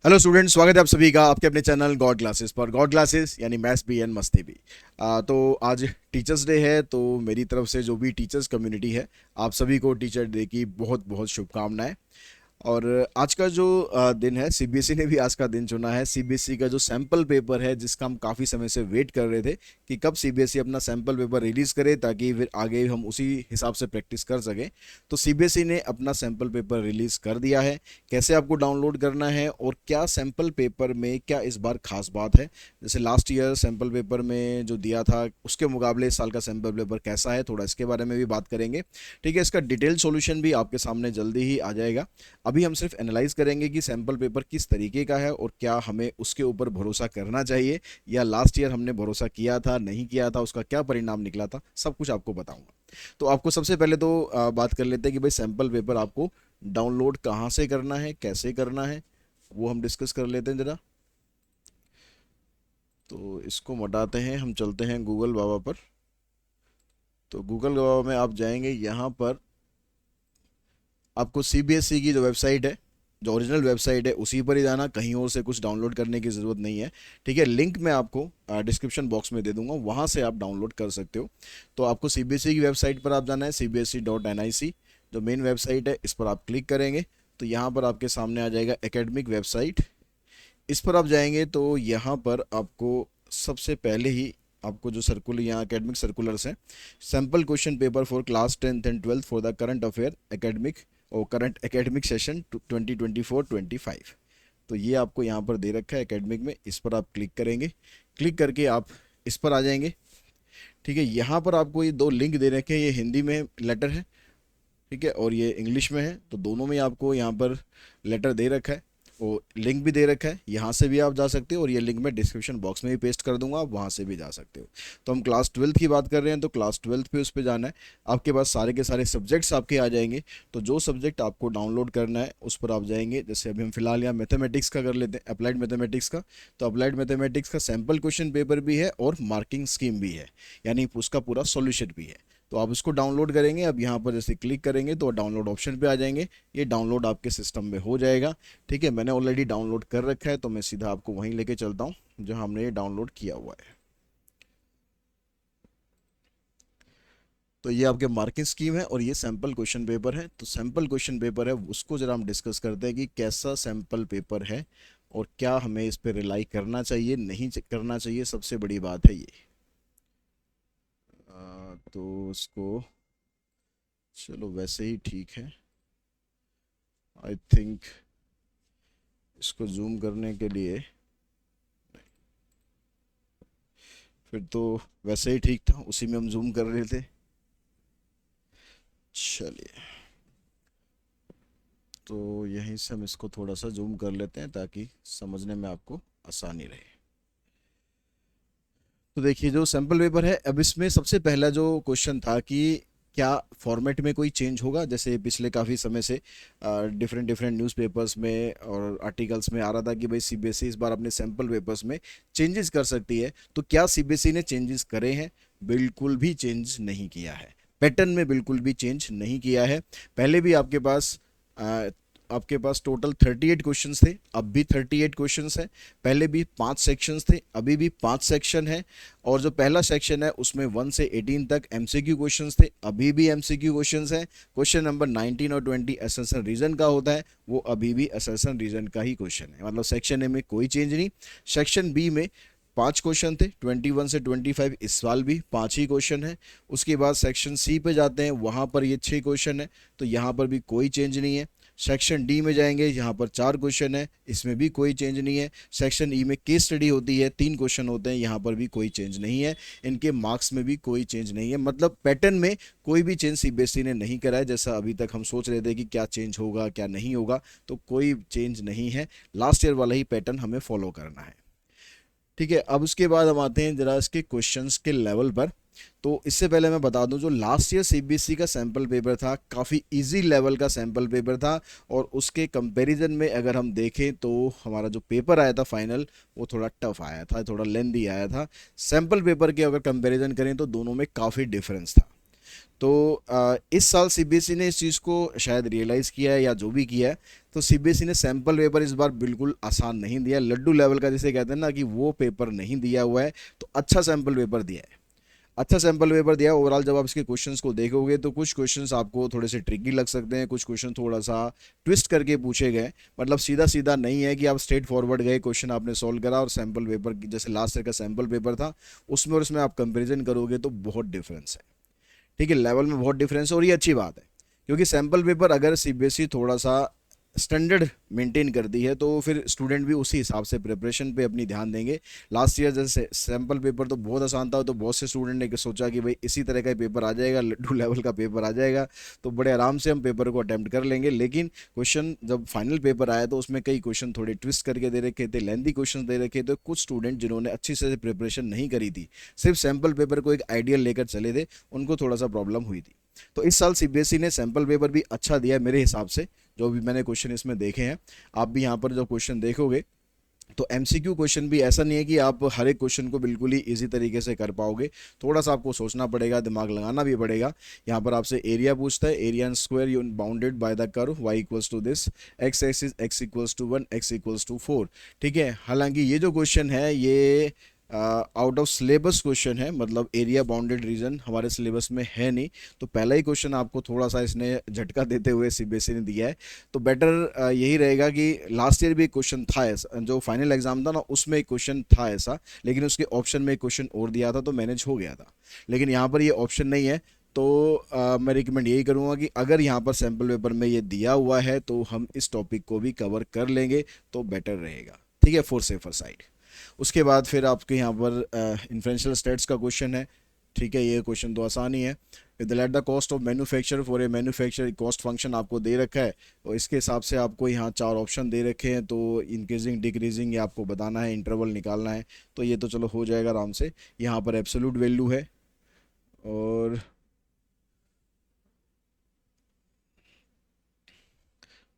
Hello students, स्वागत है आप सभी का आपके अपने चैनल गॉड क्लासेस पर। गॉड क्लासेस यानी मैथ्स भी एंड मस्ती भी। तो आज टीचर्स डे है, तो मेरी तरफ से जो भी टीचर्स कम्युनिटी है, आप सभी को टीचर डे की बहुत बहुत शुभकामनाएं। और आज का जो दिन है, सीबीएसई ने भी आज का दिन चुना है। सीबीएसई का जो सैंपल पेपर है, जिसका हम काफ़ी समय से वेट कर रहे थे कि कब सीबीएसई अपना सैंपल पेपर रिलीज़ करे ताकि फिर आगे हम उसी हिसाब से प्रैक्टिस कर सकें। तो सीबीएसई ने अपना सैंपल पेपर रिलीज़ कर दिया है। कैसे आपको डाउनलोड करना है और क्या सैंपल पेपर में क्या इस बार खास बात है, जैसे लास्ट ईयर सैंपल पेपर में जो दिया था उसके मुकाबले इस साल का सैंपल पेपर कैसा है, थोड़ा इसके बारे में भी बात करेंगे। ठीक है, इसका डिटेल सॉल्यूशन भी आपके सामने जल्दी ही आ जाएगा। अभी हम सिर्फ एनालाइज करेंगे कि सैंपल पेपर किस तरीके का है और क्या हमें उसके ऊपर भरोसा करना चाहिए, या लास्ट ईयर हमने भरोसा किया था नहीं किया था, उसका क्या परिणाम निकला था, सब कुछ आपको बताऊंगा। तो आपको सबसे पहले तो बात कर लेते हैं कि भाई सैंपल पेपर आपको डाउनलोड कहाँ से करना है, कैसे करना है, वो हम डिस्कस कर लेते हैं ज़रा। तो इसको मटाते हैं, हम चलते हैं गूगल बाबा पर। तो गूगल बाबा में आप जाएंगे, यहाँ पर आपको सीबीएसई की जो वेबसाइट है, जो ओरिजिनल वेबसाइट है, उसी पर ही जाना, कहीं और से कुछ डाउनलोड करने की ज़रूरत नहीं है। ठीक है, लिंक मैं आपको डिस्क्रिप्शन बॉक्स में दे दूंगा, वहाँ से आप डाउनलोड कर सकते हो। तो आपको सीबीएसई की वेबसाइट पर आप जाना है, cbse.nic जो मेन वेबसाइट है, इस पर आप क्लिक करेंगे तो यहाँ पर आपके सामने आ जाएगा एकेडमिक वेबसाइट। इस पर आप जाएंगे तो यहाँ पर आपको सबसे पहले ही आपको जो सर्कुलर, यहाँ एकेडमिक सर्कुलर्स हैं, sample question paper for class 10th and 12th for the current affair academic और करंट एकेडमिक सेशन 2024-25। तो ये आपको यहाँ पर दे रखा है एकेडमिक में, इस पर आप क्लिक करेंगे। क्लिक करके आप इस पर आ जाएंगे। ठीक है, यहाँ पर आपको ये दो लिंक दे रखे हैं, ये हिंदी में लेटर है, ठीक है, और ये इंग्लिश में है, तो दोनों में आपको यहाँ पर लेटर दे रखा है और लिंक भी दे रखा है, यहाँ से भी आप जा सकते हो और ये लिंक मैं डिस्क्रिप्शन बॉक्स में भी पेस्ट कर दूंगा, आप वहाँ से भी जा सकते हो। तो हम क्लास 12th की बात कर रहे हैं, तो क्लास 12th पे उस पर जाना है। आपके पास सारे के सारे सब्जेक्ट्स आपके आ जाएंगे। तो जो सब्जेक्ट आपको डाउनलोड करना है उस पर आप जाएंगे, जैसे अभी हम फिलहाल यहाँ मैथमेटिक्स का कर लेते हैं, अप्लाइड मैथमेटिक्स का। तो अप्लाइड मैथमेटिक्स का सैम्पल क्वेश्चन पेपर भी है और मार्किंग स्कीम भी है, यानी उसका पूरा सॉल्यूशन भी है। तो आप उसको डाउनलोड करेंगे, अब यहाँ पर जैसे क्लिक करेंगे तो डाउनलोड ऑप्शन पे आ जाएंगे, ये डाउनलोड आपके सिस्टम में हो जाएगा। ठीक है, मैंने ऑलरेडी डाउनलोड कर रखा है, तो मैं सीधा आपको वहीं लेके चलता हूँ जहाँ हमने ये डाउनलोड किया हुआ है। तो ये आपके मार्किंग स्कीम है और ये सैम्पल क्वेश्चन पेपर है। तो सैम्पल क्वेश्चन पेपर है, उसको जरा हम डिस्कस करते हैं कि कैसा सैम्पल पेपर है और क्या हमें इस पर रिलाई करना चाहिए नहीं करना चाहिए, सबसे बड़ी बात है ये। तो इसको चलो वैसे ही ठीक है, आई थिंक इसको जूम करने के लिए, फिर तो वैसे ही ठीक था, उसी में हम जूम कर रहे थे। चलिए, तो यहीं से हम इसको थोड़ा सा जूम कर लेते हैं ताकि समझने में आपको आसानी रहे। तो देखिए, जो सैम्पल पेपर है, अब इसमें सबसे पहला जो क्वेश्चन था कि क्या फॉर्मेट में कोई चेंज होगा, जैसे पिछले काफ़ी समय से डिफरेंट डिफरेंट न्यूज़पेपर्स में और आर्टिकल्स में आ रहा था कि भाई सीबीएसई इस बार अपने सैम्पल पेपर्स में चेंजेस कर सकती है। तो क्या सीबीएसई ने चेंजेस करे हैं? बिल्कुल भी चेंज नहीं किया है, पैटर्न में बिल्कुल भी चेंज नहीं किया है। पहले भी आपके पास टोटल 38 क्वेश्चंस थे, अब भी 38 क्वेश्चंस हैं। पहले भी 5 सेक्शंस थे, अभी भी 5 सेक्शन है। और जो पहला सेक्शन है उसमें 1 से 18 तक एमसीक्यू क्वेश्चंस थे, अभी भी एमसीक्यू क्वेश्चंस हैं। क्वेश्चन नंबर 19 और 20 असर्शन रीजन का होता है, वो अभी भी असर्शन रीजन का ही क्वेश्चन है, मतलब सेक्शन ए में कोई चेंज नहीं। सेक्शन बी में 5 क्वेश्चन थे, 21 से 25, इस साल भी 5 ही क्वेश्चन है। उसके बाद सेक्शन सी पे जाते हैं, वहाँ पर ये 6 क्वेश्चन है, तो यहाँ पर भी कोई चेंज नहीं है। सेक्शन डी में जाएंगे, यहाँ पर 4 क्वेश्चन है, इसमें भी कोई चेंज नहीं है। सेक्शन ई में केस स्टडी होती है, 3 क्वेश्चन होते हैं, यहाँ पर भी कोई चेंज नहीं है। इनके मार्क्स में भी कोई चेंज नहीं है, मतलब पैटर्न में कोई भी चेंज सीबीएसई ने नहीं करा है। जैसा अभी तक हम सोच रहे थे कि क्या चेंज होगा क्या नहीं होगा, तो कोई चेंज नहीं है, लास्ट ईयर वाला ही पैटर्न हमें फॉलो करना है। ठीक है, अब उसके बाद हम आते हैं जरा इसके क्वेश्चंस के लेवल पर। तो इससे पहले मैं बता दूं, जो लास्ट ईयर सीबीएसई का सैम्पल पेपर था, काफ़ी इजी लेवल का सैम्पल पेपर था, और उसके कंपैरिजन में अगर हम देखें तो हमारा जो पेपर आया था फाइनल, वो थोड़ा टफ आया था, थोड़ा लेंदी आया था। सैम्पल पेपर के अगर कंपैरिजन करें तो दोनों में काफ़ी डिफरेंस था। तो इस साल सीबीएसई ने इस चीज़ को शायद रियलाइज़ किया है या जो भी किया है, तो सीबीएसई ने सैम्पल पेपर इस बार बिल्कुल आसान नहीं दिया, लड्डू लेवल का जिसे कहते हैं ना, कि वो पेपर नहीं दिया हुआ है। तो अच्छा सैम्पल पेपर दिया है, अच्छा सैम्पल पेपर दिया है। ओवरऑल जब आप इसके क्वेश्चंस को देखोगे तो कुछ क्वेश्चंस आपको थोड़े से ट्रिकी लग सकते हैं, कुछ क्वेश्चन थोड़ा सा ट्विस्ट करके पूछे गए, मतलब सीधा सीधा नहीं है कि आप स्ट्रेट फॉरवर्ड गए, क्वेश्चन आपने सॉल्व करा और सैम्पल पेपर जैसे लास्ट ईयर का सैम्पल पेपर था उसमें और उसमें आप कंपेरिजन करोगे तो बहुत डिफरेंस है। ठीक है, लेवल में बहुत डिफरेंस है और ये अच्छी बात है, क्योंकि सैम्पल पेपर अगर सीबीएसई थोड़ा सा स्टैंडर्ड मेंटेन कर दी है तो फिर स्टूडेंट भी उसी हिसाब से प्रिपरेशन पे अपनी ध्यान देंगे। लास्ट ईयर जैसे सैम्पल पेपर तो बहुत आसान था, तो बहुत से स्टूडेंट ने सोचा कि भाई इसी तरह का पेपर आ जाएगा, लड्डू लेवल का पेपर आ जाएगा, तो बड़े आराम से हम पेपर को अटैम्प्ट कर लेंगे। लेकिन क्वेश्चन जब फाइनल पेपर आया तो उसमें कई क्वेश्चन थोड़े ट्विस्ट करके दे रखे थे, लेंथी क्वेश्चन दे रखे थे। कुछ स्टूडेंट जिन्होंने अच्छी से प्रिपरेशन नहीं करी थी, सिर्फ सैम्पल पेपर को एक आइडियल लेकर चले थे, उनको थोड़ा सा प्रॉब्लम हुई थी। तो इस साल सीबीएसई ने सैम्पल पेपर भी अच्छा दिया है मेरे हिसाब से, जो भी मैंने क्वेश्चन इसमें देखे हैं। आप भी यहाँ पर जो क्वेश्चन देखोगे तो एमसीक्यू क्वेश्चन भी ऐसा नहीं है कि आप हर एक क्वेश्चन को बिल्कुल ही इजी तरीके से कर पाओगे, थोड़ा सा आपको सोचना पड़ेगा, दिमाग लगाना भी पड़ेगा। यहाँ पर आपसे एरिया पूछता है, area and square you bounded by the curve y equals to this, x axis x equals to 1, x equals to 4। ठीक है, हालांकि ये जो क्वेश्चन है ये आउट ऑफ सिलेबस क्वेश्चन है, मतलब एरिया बाउंडेड रीजन हमारे सिलेबस में है नहीं, तो पहला ही क्वेश्चन आपको थोड़ा सा इसने झटका देते हुए सीबीएसई ने दिया है। तो बेटर यही रहेगा कि लास्ट ईयर भी एक क्वेश्चन था ऐसा, जो फाइनल एग्जाम था ना उसमें एक क्वेश्चन था ऐसा, लेकिन उसके ऑप्शन में एक क्वेश्चन और दिया था तो मैनेज हो गया था। लेकिन यहाँ पर ये ऑप्शन नहीं है, तो मैं रिकमेंड यही करूँगा कि अगर यहाँ पर सैम्पल पेपर में ये दिया हुआ है तो हम इस टॉपिक को भी कवर कर लेंगे तो बेटर रहेगा। ठीक है, फॉर सेफर साइड। उसके बाद फिर आपके यहाँ पर इन्फ्रेंशियल स्टेट्स का क्वेश्चन है। ठीक है, ये क्वेश्चन तो आसान ही है। With let the cost of manufacture for a manufacture, cost function आपको दे रखा है और इसके हिसाब से आपको यहाँ चार ऑप्शन दे रखे हैं, तो इंक्रीजिंग डिक्रीजिंग ये आपको बताना है, इंटरवल निकालना है, तो ये तो चलो हो जाएगा आराम से। यहाँ पर एब्सोल्यूट वैल्यू है और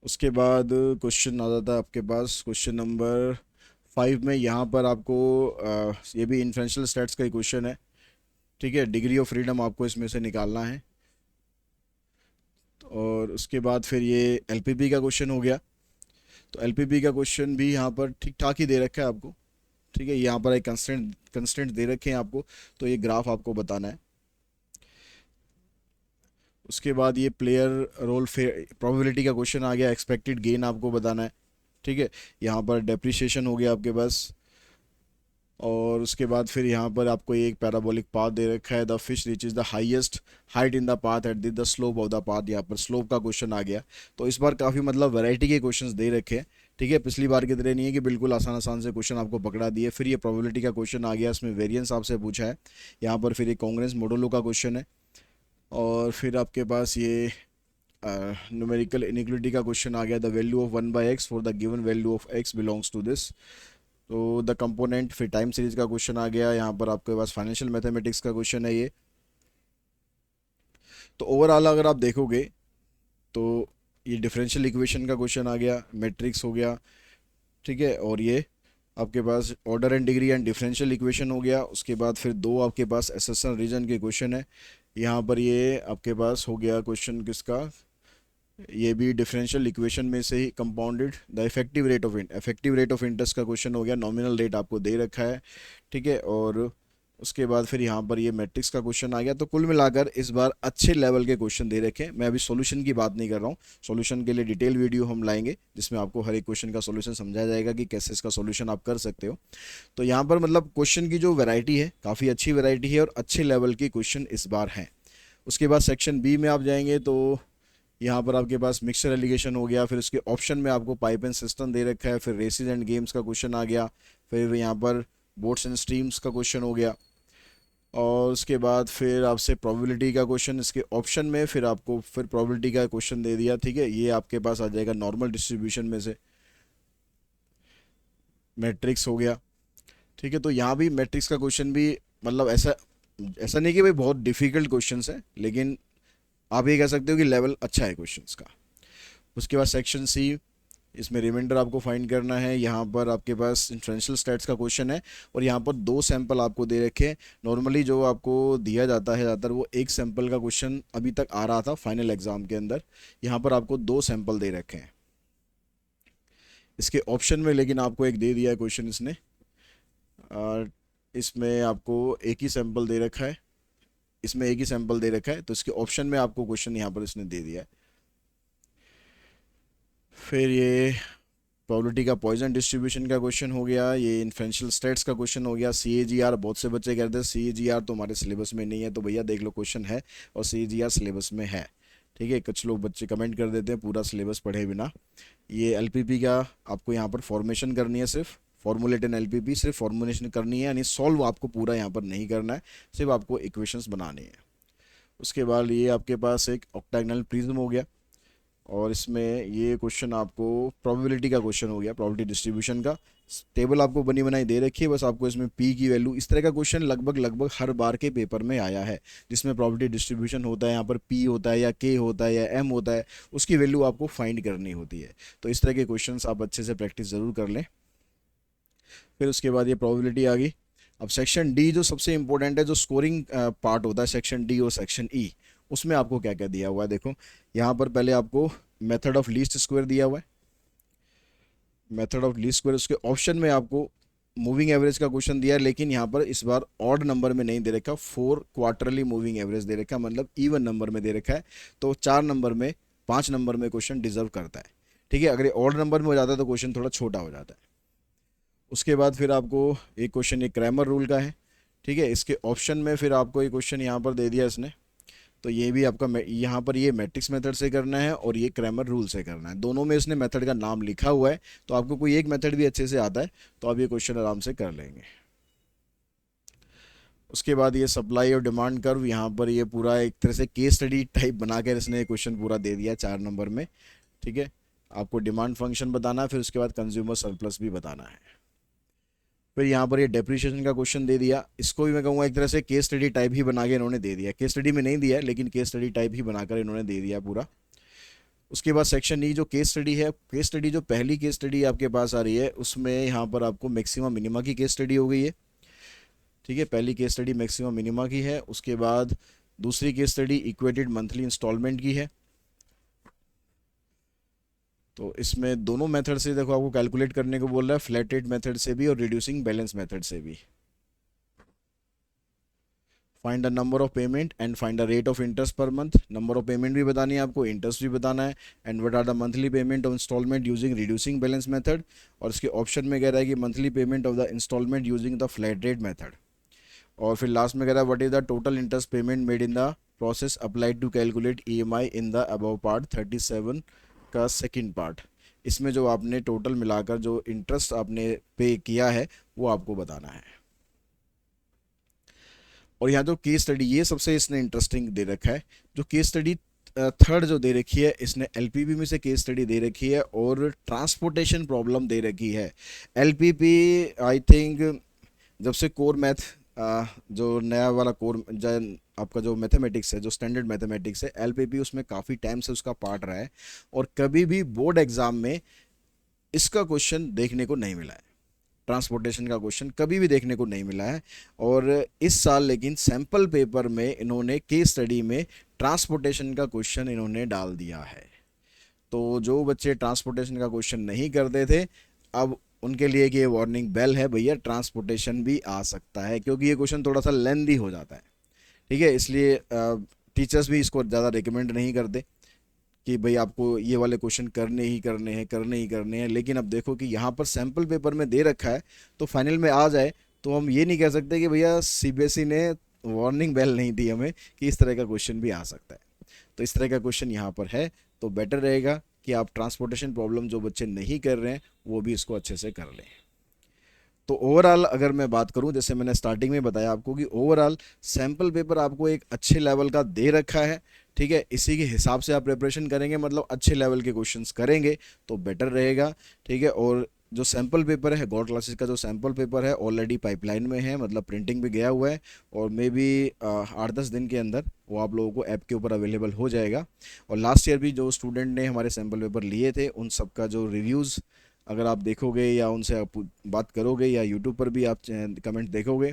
उसके बाद क्वेश्चन आ जाता है आपके पास क्वेश्चन नंबर 5 में। यहाँ पर आपको ये भी इन्फ्रेंशियल स्टेट्स का ही क्वेश्चन है। ठीक है, डिग्री ऑफ फ्रीडम आपको इसमें से निकालना है। और उसके बाद फिर ये एलपीपी का क्वेश्चन हो गया, तो एलपीपी का क्वेश्चन भी यहाँ पर ठीक ठाक ही दे रखा है आपको। ठीक है, यहाँ पर एक कंस्टेंट दे रखे हैं आपको, तो ये ग्राफ आपको बताना है। उसके बाद ये प्लेयर रोल प्रोबेबिलिटी का क्वेश्चन आ गया, एक्सपेक्टेड गेन आपको बताना है। ठीक है, यहाँ पर डेप्रिसिएशन हो गया आपके पास। और उसके बाद फिर यहाँ पर आपको एक पैराबोलिक पाथ दे रखा है, the fish reaches the highest height in the path at the slope of the path, यहाँ पर स्लोप का क्वेश्चन आ गया। तो इस बार काफ़ी मतलब वैरायटी के क्वेश्चंस दे रखे हैं। ठीक है, पिछली बार की तरह नहीं है कि बिल्कुल आसान आसान से क्वेश्चन आपको पकड़ा दिए। फिर ये प्रोबेबिलिटी का क्वेश्चन आ गया, इसमें वेरिएंस आपसे पूछा है। यहाँ पर फिर ये कांग्रेस मॉडुलो का क्वेश्चन है। और फिर आपके पास ये न्यूमेरिकल इनिक्वालिटी का क्वेश्चन आ गया, the value of 1/x for the given value of x belongs to this, तो द कंपोनेंट। फिर टाइम सीरीज का क्वेश्चन आ गया, यहाँ पर आपके पास फाइनेंशियल मैथमेटिक्स का क्वेश्चन है ये। तो ओवरऑल अगर आप देखोगे तो ये डिफरेंशियल इक्वेशन का क्वेश्चन आ गया, मैट्रिक्स हो गया। ठीक है, और ये आपके पास order and degree and differential equation हो गया। उसके बाद फिर दो आपके पास एसेशन रीजन के क्वेश्चन है। यहाँ पर ये आपके पास हो गया क्वेश्चन किसका, ये भी डिफरेंशियल इक्वेशन में से ही compounded, the effective rate of interest का क्वेश्चन हो गया, नॉमिनल रेट आपको दे रखा है। ठीक है, और उसके बाद फिर यहाँ पर ये मैट्रिक्स का क्वेश्चन आ गया। तो कुल मिलाकर इस बार अच्छे लेवल के क्वेश्चन दे रखे हैं। मैं अभी सॉल्यूशन की बात नहीं कर रहा हूँ, सॉल्यूशन के लिए डिटेल वीडियो हम लाएंगे जिसमें आपको हर एक क्वेश्चन का सॉल्यूशन समझाया जाएगा कि कैसे इसका सॉल्यूशन आप कर सकते हो। तो यहाँ पर मतलब क्वेश्चन की जो वैरायटी है काफ़ी अच्छी वैरायटी है और अच्छे लेवल के क्वेश्चन इस बार हैं। उसके बाद सेक्शन बी में आप जाएंगे तो यहाँ पर आपके पास मिक्सचर एलिगेशन हो गया, फिर उसके ऑप्शन में आपको पाइप एंड सिस्टम दे रखा है, फिर रेसेस एंड गेम्स का क्वेश्चन आ गया, फिर यहाँ पर बोट्स एंड स्ट्रीम्स का क्वेश्चन हो गया। और उसके बाद फिर आपसे प्रोबेबिलिटी का क्वेश्चन इसके ऑप्शन में, फिर आपको फिर प्रोबेबिलिटी का क्वेश्चन दे दिया। ठीक है, ये आपके पास आ जाएगा नॉर्मल डिस्ट्रीब्यूशन में से, मैट्रिक्स हो गया। ठीक है, तो यहाँ भी मैट्रिक्स का क्वेश्चन भी मतलब ऐसा ऐसा नहीं कि भाई बहुत डिफिकल्ट क्वेश्चंस है, लेकिन आप ये कह सकते हो कि लेवल अच्छा है क्वेश्चंस का। उसके बाद सेक्शन सी इसमें रिमाइंडर आपको फाइंड करना है। यहाँ पर आपके पास इन्फ्रेंशियल स्टैट्स का क्वेश्चन है और यहाँ पर 2 सैंपल आपको दे रखे हैं। नॉर्मली जो आपको दिया जाता है ज़्यादातर वो 1 सैंपल का क्वेश्चन अभी तक आ रहा था फाइनल एग्जाम के अंदर। यहाँ पर आपको 2 सैंपल दे रखे हैं इसके ऑप्शन में, लेकिन आपको एक दे दिया है क्वेश्चन इसने। इसमें आपको एक ही सैंपल दे रखा है, इसमें एक ही सैंपल दे रखा है, तो इसके ऑप्शन में आपको क्वेश्चन यहाँ पर इसने दे दिया है। फिर ये प्रोबेबिलिटी का पॉइजन डिस्ट्रीब्यूशन का क्वेश्चन हो गया, ये इन्फ्रेंशियल स्टेट्स का क्वेश्चन हो गया। CAGR बहुत से बच्चे कहते हैं CAGR तो हमारे सिलेबस में नहीं है, तो भैया देख लो क्वेश्चन है और CAGR सिलेबस में है। ठीक है, कुछ लोग बच्चे कमेंट कर देते हैं पूरा सिलेबस पढ़े बिना। ये LPP का आपको यहाँ पर फॉर्मेशन करनी है, सिर्फ फॉर्मुलेट एन LPP, सिर्फ फॉर्मुलेशन करनी है, यानी सॉल्व आपको पूरा यहाँ पर नहीं करना है, सिर्फ आपको इक्वेशंस बनानी है। उसके बाद ये आपके पास एक ऑक्टागोनल प्रिज्म हो गया और इसमें ये क्वेश्चन आपको प्रोबेबिलिटी का क्वेश्चन हो गया, प्रोबेबिलिटी डिस्ट्रीब्यूशन का। टेबल आपको बनी बनाई दे रखी है, बस आपको इसमें P की वैल्यू, इस तरह का क्वेश्चन लगभग हर बार के पेपर में आया है, जिसमें प्रोबेबिलिटी डिस्ट्रीब्यूशन होता है, यहाँ पर P होता है या K होता है या M होता है, उसकी वैल्यू आपको फाइंड करनी होती है। तो इस तरह के क्वेश्चन आप अच्छे से प्रैक्टिस ज़रूर कर लें। फिर उसके बाद ये प्रोबेबिलिटी आ गई। अब सेक्शन D जो सबसे इंपॉर्टेंट है, जो स्कोरिंग पार्ट होता है सेक्शन D और सेक्शन E, उसमें आपको क्या क्या दिया हुआ है देखो। यहाँ पर पहले आपको मेथड ऑफ लीस्ट स्क्वायर दिया हुआ है, मेथड ऑफ लीस्ट स्क्वायर। उसके ऑप्शन में आपको मूविंग एवरेज का क्वेश्चन दिया है, लेकिन यहाँ पर इस बार ऑड नंबर में नहीं दे रखा, 4 क्वार्टरली मूविंग एवरेज दे रखा, मतलब इवन नंबर में दे रखा है। तो 4 नंबर में 5 नंबर में क्वेश्चन डिजर्व करता है। ठीक है, अगर ये ऑड नंबर में हो जाता है तो क्वेश्चन थोड़ा छोटा हो जाता है। उसके बाद फिर आपको एक क्वेश्चन ये क्रैमर रूल का है। ठीक है, इसके ऑप्शन में फिर आपको एक क्वेश्चन यहाँ पर दे दिया इसने, तो ये भी आपका यहाँ पर ये मैट्रिक्स मेथड से करना है और ये क्रैमर रूल से करना है। दोनों में इसने मेथड का नाम लिखा हुआ है, तो आपको कोई एक मेथड भी अच्छे से आता है तो आप ये क्वेश्चन आराम से कर लेंगे। उसके बाद ये सप्लाई और डिमांड कर्व, यहाँ पर ये पूरा एक तरह से केस स्टडी टाइप बनाकर इसने क्वेश्चन पूरा दे दिया 4 नंबर में। ठीक है, आपको डिमांड फंक्शन बताना है, फिर उसके बाद कंज्यूमर सरप्लस भी बताना है। फिर यहाँ पर ये डेप्रिसिएशन का क्वेश्चन दे दिया, इसको भी मैं कहूँगा एक तरह से केस स्टडी टाइप ही बना के इन्होंने दे दिया, केस स्टडी में नहीं दिया लेकिन केस स्टडी टाइप ही बनाकर इन्होंने दे दिया पूरा। उसके बाद सेक्शन E जो केस स्टडी है, केस स्टडी जो पहली केस स्टडी आपके पास आ रही है उसमें यहाँ पर आपको मैक्सिमा मिनिमा की केस स्टडी हो गई है। ठीक है, पहली केस स्टडी मैक्सिमा मिनिमा की है। उसके बाद दूसरी case study equated monthly installment की है। तो इसमें दोनों मेथड से देखो आपको कैलकुलेट करने को बोल रहा है, फ्लैट रेट मेथड से भी और रिड्यूसिंग बैलेंस मेथड से भी। Find the number of payment and find the rate of interest per month, number of payment भी बतानी है आपको, इंटरेस्ट भी बताना है, and what are the monthly payment of installment using reducing balance method. और इसके ऑप्शन में कह रहा है कि monthly payment of the installment using the flat rate method. और फिर लास्ट में कह रहा है what is the total interest payment made in the process applied to calculate EMI in the above part 37 का सेकेंड पार्ट। इसमें जो आपने टोटल मिलाकर जो इंटरेस्ट आपने पे किया है वो आपको बताना है। और यहाँ जो केस स्टडी, ये सबसे इसने इंटरेस्टिंग दे रखा है, जो केस स्टडी थर्ड जो दे रखी है, इसने LPP में से केस स्टडी दे रखी है और ट्रांसपोर्टेशन प्रॉब्लम दे रखी है। LPP आई थिंक जब से कोर मैथ जो नया वाला कोर आपका जो मैथमेटिक्स है, जो स्टैंडर्ड मैथमेटिक्स है, LPP उसमें काफ़ी टाइम से उसका पार्ट रहा है और कभी भी बोर्ड एग्ज़ाम में इसका क्वेश्चन देखने को नहीं मिला है, ट्रांसपोर्टेशन का क्वेश्चन कभी भी देखने को नहीं मिला है। और इस साल लेकिन सैम्पल पेपर में इन्होंने केस स्टडी में ट्रांसपोर्टेशन का क्वेश्चन इन्होंने डाल दिया है। तो जो बच्चे ट्रांसपोर्टेशन का क्वेश्चन नहीं करते थे, अब उनके लिए कि ये वार्निंग बेल है, भैया ट्रांसपोर्टेशन भी आ सकता है, क्योंकि ये क्वेश्चन थोड़ा सा लेंदी हो जाता है। ठीक है, इसलिए टीचर्स भी इसको ज़्यादा रिकमेंड नहीं करते कि भाई आपको ये वाले क्वेश्चन करने ही करने हैं। लेकिन अब देखो कि यहाँ पर सैम्पल पेपर में दे रखा है, तो फाइनल में आ जाए तो हम ये नहीं कह सकते कि भैया CBSE ने वार्निंग बेल नहीं दी हमें कि इस तरह का क्वेश्चन भी आ सकता है। तो इस तरह का क्वेश्चन यहाँ पर है, तो बेटर रहेगा कि आप ट्रांसपोर्टेशन प्रॉब्लम जो बच्चे नहीं कर रहे हैं वो भी इसको अच्छे से कर लें। तो ओवरऑल अगर मैं बात करूं, जैसे मैंने स्टार्टिंग में बताया आपको कि ओवरऑल सैम्पल पेपर आपको एक अच्छे लेवल का दे रखा है। ठीक है, इसी के हिसाब से आप प्रिपरेशन करेंगे, मतलब अच्छे लेवल के क्वेश्चंस करेंगे तो बेटर रहेगा। ठीक है, और जो सैम्पल पेपर है गौर क्लासेस का, जो सैम्पल पेपर है ऑलरेडी पाइपलाइन में है, मतलब प्रिंटिंग भी गया हुआ है, और मे बी 8-10 दिन के अंदर वो आप लोगों को ऐप के ऊपर अवेलेबल हो जाएगा। और लास्ट ईयर भी जो स्टूडेंट ने हमारे सैम्पल पेपर लिए थे उन सब का जो रिव्यूज़ अगर आप देखोगे या उनसे आप बात करोगे या यूट्यूब पर भी आप कमेंट देखोगे,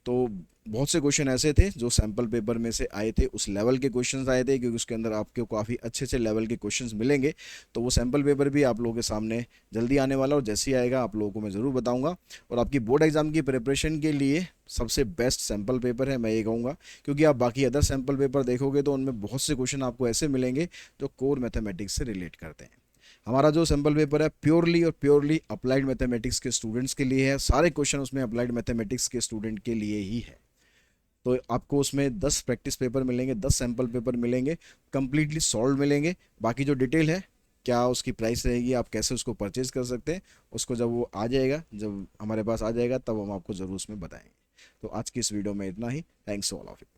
तो बहुत से क्वेश्चन ऐसे थे जो सैम्पल पेपर में से आए थे, उस लेवल के क्वेश्चंस आए थे, क्योंकि उसके अंदर आपको काफ़ी अच्छे अच्छे लेवल के क्वेश्चंस मिलेंगे। तो वो सैम्पल पेपर भी आप लोगों के सामने जल्दी आने वाला, और जैसे ही आएगा आप लोगों को मैं ज़रूर बताऊंगा। और आपकी बोर्ड एग्जाम की प्रिपरेशन के लिए सबसे बेस्ट सैम्पल पेपर है, मैं ये कहूँगा, क्योंकि आप बाकी अदर सैम्पल पेपर देखोगे तो उनमें बहुत से क्वेश्चन आपको ऐसे मिलेंगे जो कोर मैथमेटिक्स से रिलेट करते हैं। हमारा जो सैम्पल पेपर है प्योरली और प्योरली अप्लाइड मैथमेटिक्स के स्टूडेंट्स के लिए है, सारे क्वेश्चन उसमें अप्लाइड मैथमेटिक्स के स्टूडेंट के लिए ही है। तो आपको उसमें 10 प्रैक्टिस पेपर मिलेंगे, 10 सैम्पल पेपर मिलेंगे, कंप्लीटली सॉल्व मिलेंगे। बाकी जो डिटेल है, क्या उसकी प्राइस रहेगी, आप कैसे उसको परचेज कर सकते हैं, उसको जब वो आ जाएगा, जब हमारे पास आ जाएगा तब हम आपको ज़रूर उसमें बताएंगे। तो आज की इस वीडियो में इतना ही। Thanks all of you.